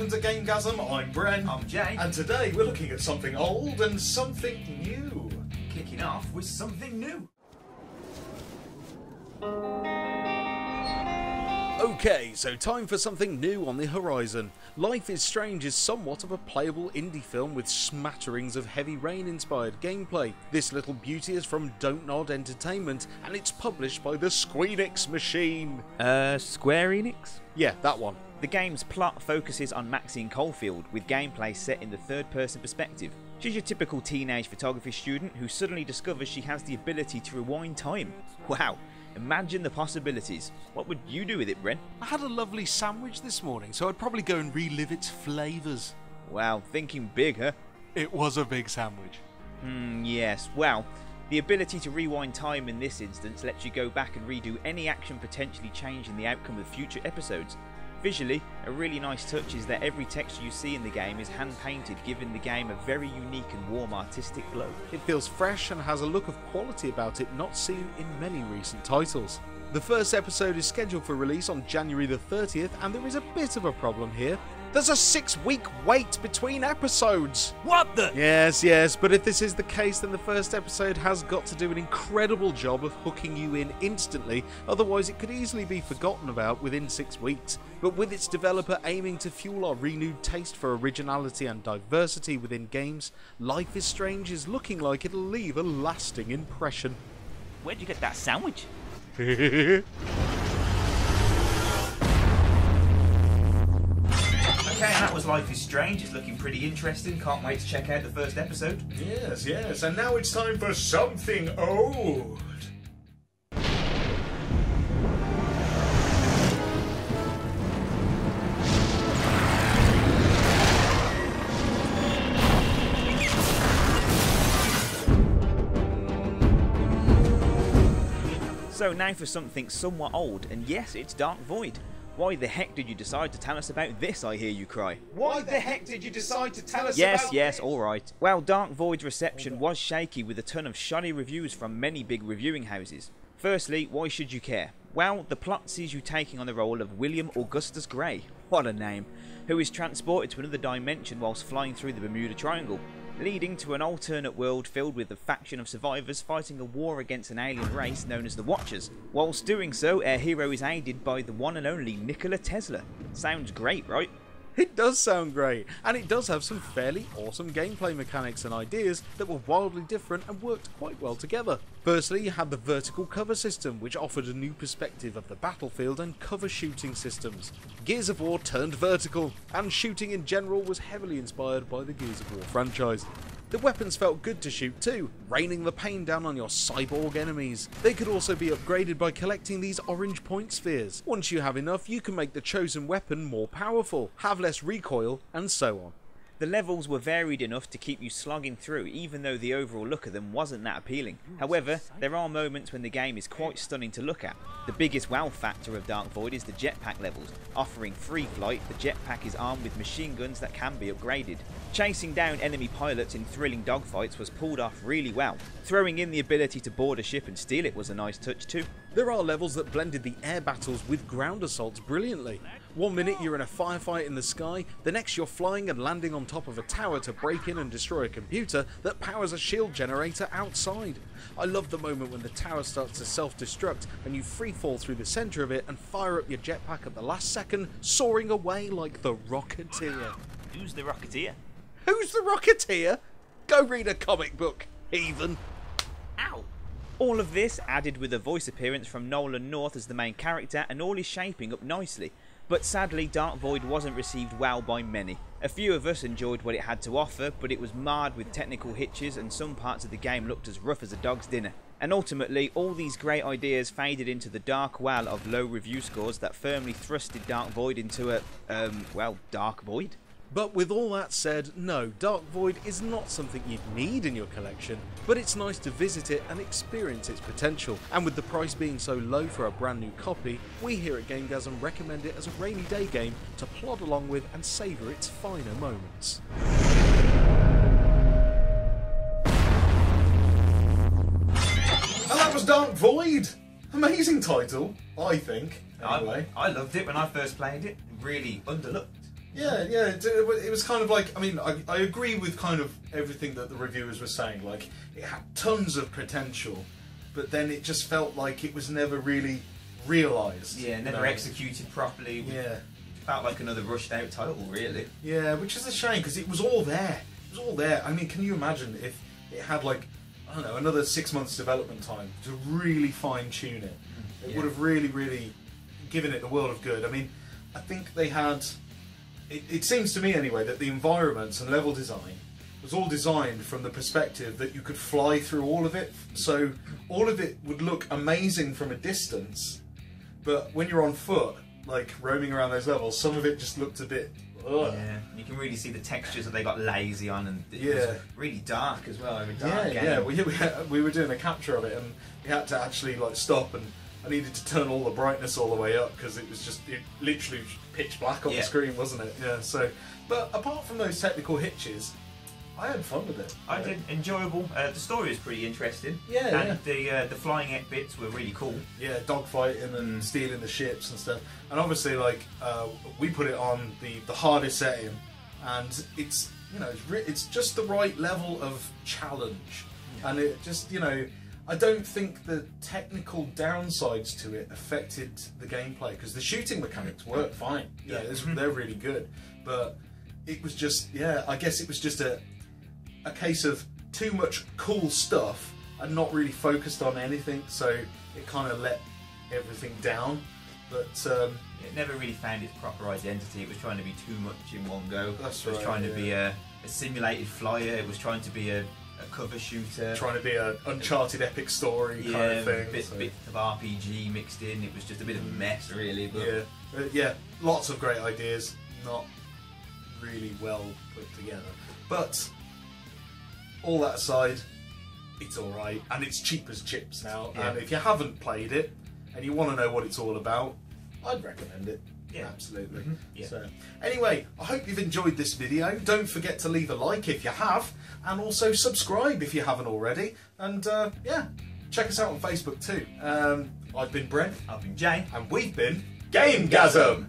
welcome to Gamegasm. I'm Bren. I'm Jay. And today we're looking at something old and something new. Kicking off with something new. Okay, so time for something new on the horizon. Life is Strange is somewhat of a playable indie film with smatterings of Heavy Rain inspired gameplay. This little beauty is from Don't Nod Entertainment and it's published by the Squeenix machine. Square Enix? Yeah, that one. The game's plot focuses on Maxine Caulfield, with gameplay set in the third-person perspective. She's your typical teenage photography student who suddenly discovers she has the ability to rewind time. Wow, imagine the possibilities. What would you do with it, Bren? I had a lovely sandwich this morning, so I'd probably go and relive its flavours. Wow, thinking big, huh? It was a big sandwich. Yes. Well, the ability to rewind time in this instance lets you go back and redo any action potentially changing the outcome of future episodes. Visually, a really nice touch is that every texture you see in the game is hand-painted, giving the game a very unique and warm artistic glow. It feels fresh and has a look of quality about it not seen in many recent titles. The first episode is scheduled for release on January the 30th, and there is a bit of a problem here. There's a 6-week wait between episodes! What the? Yes, but if this is the case, then the first episode has got to do an incredible job of hooking you in instantly, otherwise it could easily be forgotten about within 6 weeks. But with its developer aiming to fuel our renewed taste for originality and diversity within games, Life is Strange is looking like it'll leave a lasting impression. Where'd you get that sandwich? Okay, and that was Life is Strange. It's looking pretty interesting. Can't wait to check out the first episode. Yes, and now it's time for something old. So now for something somewhat old, and yes, it's Dark Void. Why the heck did you decide to tell us about this, I hear you cry? Why the heck did you decide to tell us Yes, alright. Well, Dark Void's reception was shaky with a ton of shoddy reviews from many big reviewing houses. Firstly, why should you care? Well, the plot sees you taking on the role of William Augustus Gray, what a name, who is transported to another dimension whilst flying through the Bermuda Triangle, leading to an alternate world filled with a faction of survivors fighting a war against an alien race known as the Watchers. Whilst doing so, our hero is aided by the one and only Nikola Tesla. Sounds great, right? It does sound great, and it does have some fairly awesome gameplay mechanics and ideas that were wildly different and worked quite well together. Firstly, you had the vertical cover system, which offered a new perspective of the battlefield and cover shooting systems. Gears of War turned vertical, and shooting in general was heavily inspired by the Gears of War franchise. The weapons felt good to shoot too, raining the pain down on your cyborg enemies. They could also be upgraded by collecting these orange point spheres. Once you have enough, you can make the chosen weapon more powerful, have less recoil, and so on. The levels were varied enough to keep you slogging through, even though the overall look of them wasn't that appealing. However, there are moments when the game is quite stunning to look at. The biggest wow factor of Dark Void is the jetpack levels. Offering free flight, the jetpack is armed with machine guns that can be upgraded. Chasing down enemy pilots in thrilling dogfights was pulled off really well. Throwing in the ability to board a ship and steal it was a nice touch too. There are levels that blended the air battles with ground assaults brilliantly. One minute you're in a firefight in the sky, the next you're flying and landing on top of a tower to break in and destroy a computer that powers a shield generator outside. I love the moment when the tower starts to self-destruct and you freefall through the centre of it and fire up your jetpack at the last second, soaring away like the Rocketeer. Who's the Rocketeer? Who's the Rocketeer? Go read a comic book, heathen. Ow! All of this added with a voice appearance from Nolan North as the main character, and all is shaping up nicely. But sadly, Dark Void wasn't received well by many. A few of us enjoyed what it had to offer, but it was marred with technical hitches and some parts of the game looked as rough as a dog's dinner. And ultimately, all these great ideas faded into the dark well of low review scores that firmly thrusted Dark Void into a, Dark Void. But with all that said, no, Dark Void is not something you'd need in your collection, but it's nice to visit it and experience its potential. And with the price being so low for a brand new copy, we here at Gamegasm recommend it as a rainy day game to plod along with and savour its finer moments. And that was Dark Void! Amazing title, I think. Anyway. I loved it when I first played it. Really underlooked. Yeah, it was kind of like, I mean, I agree with kind of everything that the reviewers were saying. Like, it had tons of potential, but then it just felt like it was never really realised. Yeah, never executed properly. Yeah. Felt like another rushed out title, really. Yeah, which is a shame, because it was all there. It was all there. I mean, can you imagine if it had, like, I don't know, another 6 months development time to really fine-tune it? It would have really, really given it the world of good. I mean, I think they had... It seems to me, anyway, that the environments and level design was all designed from the perspective that you could fly through all of it. So all of it would look amazing from a distance, but when you're on foot, like roaming around those levels, some of it just looked a bit... Ugh. Yeah, you can really see the textures that they got lazy on, and it was really dark as well. We were doing a capture of it, and we had to actually like stop, and I needed to turn all the brightness all the way up because it was literally pitch black on the screen, wasn't it? Yeah. So, but apart from those technical hitches, I had fun with it. I did. Enjoyable. The story was pretty interesting. Yeah, and the flying ep bits were really cool. Yeah, dogfighting and stealing the ships and stuff. And obviously, like we put it on the hardest setting, and it's it's just the right level of challenge, and it just I don't think the technical downsides to it affected the gameplay, because the shooting mechanics work fine. Yeah, they're really good, but it was just I guess it was just a case of too much cool stuff and not really focused on anything, so it kind of let everything down. But it never really found its proper identity. It was trying to be too much in one go. That's it was trying to be a simulated flyer. It was trying to be a cover shooter. Trying to be an Uncharted epic story kind of thing. Bits of RPG mixed in. It was just a bit of a mess, really. But yeah, lots of great ideas, not really well put together. But all that aside, it's alright, and it's cheap as chips now. Yeah. And if you haven't played it and you want to know what it's all about, I'd recommend it. Yeah. Absolutely. Yeah. So, anyway, I hope you've enjoyed this video. Don't forget to leave a like if you have, and also subscribe if you haven't already. And yeah, check us out on Facebook too. I've been Brent. I've been Jay. And we've been GameGasm!